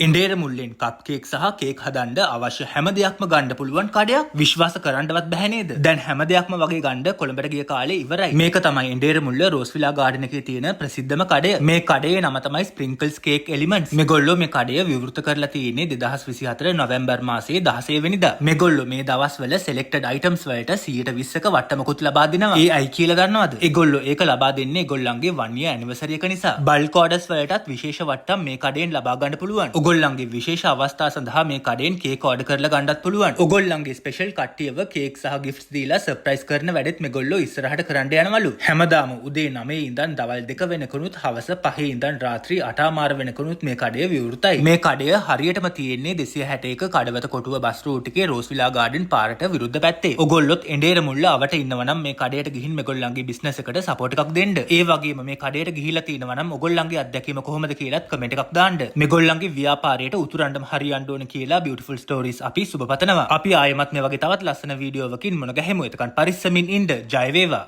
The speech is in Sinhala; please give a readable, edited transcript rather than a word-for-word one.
ඉන්ඩේර මුල්ලෙන් කප් කේක් සහ කේක් හදන්න අවශ්‍ය හැම දෙයක්ම ගන්න පුළුවන් කඩයක් විශ්වාස කරන්නවත් බැහැ නේද? දැන් හැම දෙයක්ම වගේ ගන්න කොළඹට ගිය කාලේ ඉවරයි. මේක තමයි ඉන්ඩේර මුල්ල රෝස්විලා ගාඩන් එකේ තියෙන ප්‍රසිද්ධම කඩය. මේ කඩේ නම තමයි ස්ප්‍රින්කල්ස් කේක් එලිමන්ට්ස්. මේගොල්ලෝ මේ කඩය විවෘත කරලා තියෙන්නේ 2024 නොවැම්බර් මාසයේ 16 වෙනිදා. මේගොල්ලෝ මේ දවස්වල selected items වලට 120ක වට්ටමකුත් ලබා දෙනවා. ඒ අයි කියලා දන්නවද? ඒගොල්ලෝ ඒක ලබා දෙන්නේ ඒගොල්ලන්ගේ 1 year anniversary එක නිසා. බල්ක් orders වලටත් විශේෂ වට්ටම් මේ කඩෙන් ලබා ගන්න පුළුවන්. ඔගොල්ලන්ගේ විශේෂ අවස්ථා සඳහා මේ කඩෙන් කේක් ඕඩර් කරලා ගන්නත් පුළුවන්. ඔගොල්ලන්ගේ ස්පෙෂල් කට්ටියව කේක් සහ ගිෆ්ට්ස් දීලා සර්ප්‍රයිස් කරන වැඩෙත් මේගොල්ලෝ ඉස්සරහට කරන්න යනවලු. හැමදාම උදේ 9 ඉඳන් දවල් 2 වෙනකනුත් හවස 5 ඉඳන් රාත්‍රී 8:00 වෙනකනුත් මේ කඩය විවෘතයි. මේ කඩය හරියටම තියෙන්නේ 261 කඩවත කොටුව බස් රූට් එකේ රෝස්විලා ගාඩන් පාරට විරුද්ධ පැත්තේ. ඔගොල්ලොත් එඬේර මුල්ල අවට ඉන්නවා නම් මේ කඩයට ගිහින් මේගොල්ලන්ගේ බිස්නස් එකට සපෝට් එකක් දෙන්න. ඒ වගේම මේ කඩයට ගිහිල්ලා තිනවා නම් ඔගොල්ලන්ගේ අත්දැකීම කොහොමද කියලාත් කමෙන්ට් එකක් දාන්න. මේගොල්ලන්ගේ ව්‍යාපාරයට උතුරන්නම හරියන්න ඕන කියලා beautiful stories අපි සුබ පතනවා. අපි ආයෙමත් මේ වගේ තවත් ලස්සන වීඩියෝවකින් මුණ ගැහෙමු. එතකන් පරිස්සමින් ඉන්න. ජය වේවා.